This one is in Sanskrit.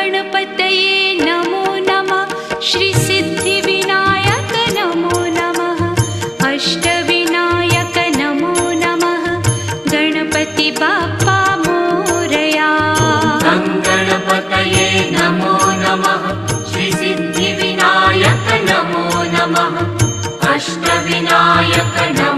गणपतये नमो नमः। श्री सिद्धिविनायक नमो नमः। अष्टविनायक नमो नमः। गणपति बाप्पा मोरया। गणपतये नमो नमः। श्री सिद्धिविनायक नमो नमः। अष्टविनायक नमो